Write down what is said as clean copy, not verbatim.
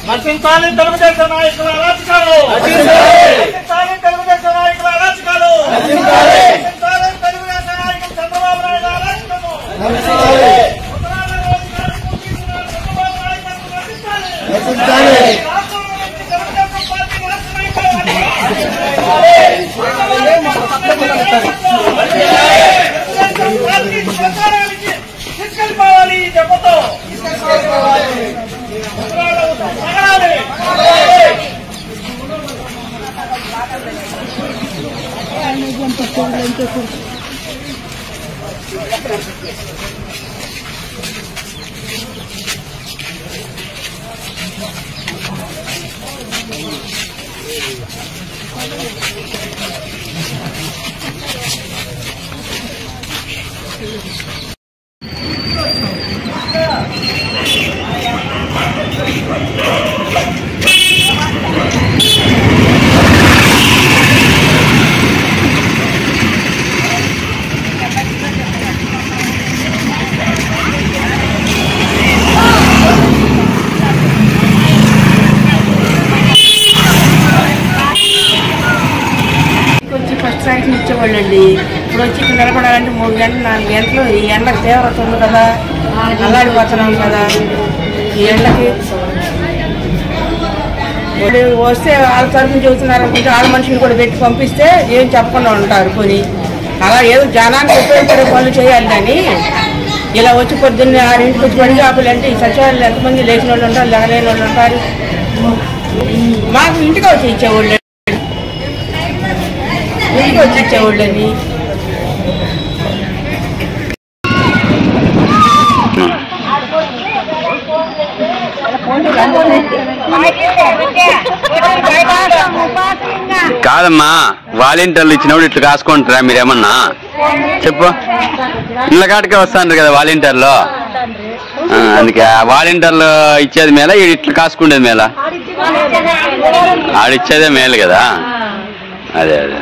నశించాలి తెలుగుదేశం నాయకుల అరాచకాలు, నశించాలి తెలుగుదేశం నాయకుల అరాచకాలు, నశించాలి తెలుగుదేశం నాయకులు చంద్రబాబు నాయుడు అరాచకము, తీసుకెళ్ళిపోవాలి దెబ్బతో ఇచ్చేవాళ్ళండి. ఇప్పుడు వచ్చి ఇక్కడ నిలబడాలంటే 3 గంటలు 4 గంటలు ఈ ఎండకు తీవ్రత ఉంది కదా, అల్లాడిపోతున్నాం కదా ఈ ఎండకి. వస్తే వాళ్ళ తరఫున చెబుతున్నారు అనుకుంటే వాళ్ళ మనుషులు కూడా పెట్టి పంపిస్తే ఏం చెప్పకుండా ఉంటారు. కొని అలా ఏదో జనానికి ఉపయోగపడే పనులు చేయాలి కానీ ఇలా వచ్చి పొద్దున్నే 6 వచ్చి పడి ఆపలంటే ఈ సచివాలయంలో ఎంతమంది లేచిన వాళ్ళు ఉంటారు, లెగలేని వాళ్ళు ఉంటారు. మాకు ఇంటికి వచ్చి ఇచ్చేవాళ్ళు, ఇంటికి వచ్చి ఇచ్చేవాళ్ళని. కాదమ్మా, వాలంటీర్లు ఇచ్చినప్పుడు ఇట్లా కాసుకుంటారా మీరేమన్నా? చెప్పు, ఇళ్ళ కాటికే వస్తాను కదా వాలంటీర్లు. అందుకే వాలంటీర్లు ఇచ్చేది మేళ, ఇట్లా కాసుకుండేది మేళ? ఆడిచ్చేదే మేలు కదా. అదే అదే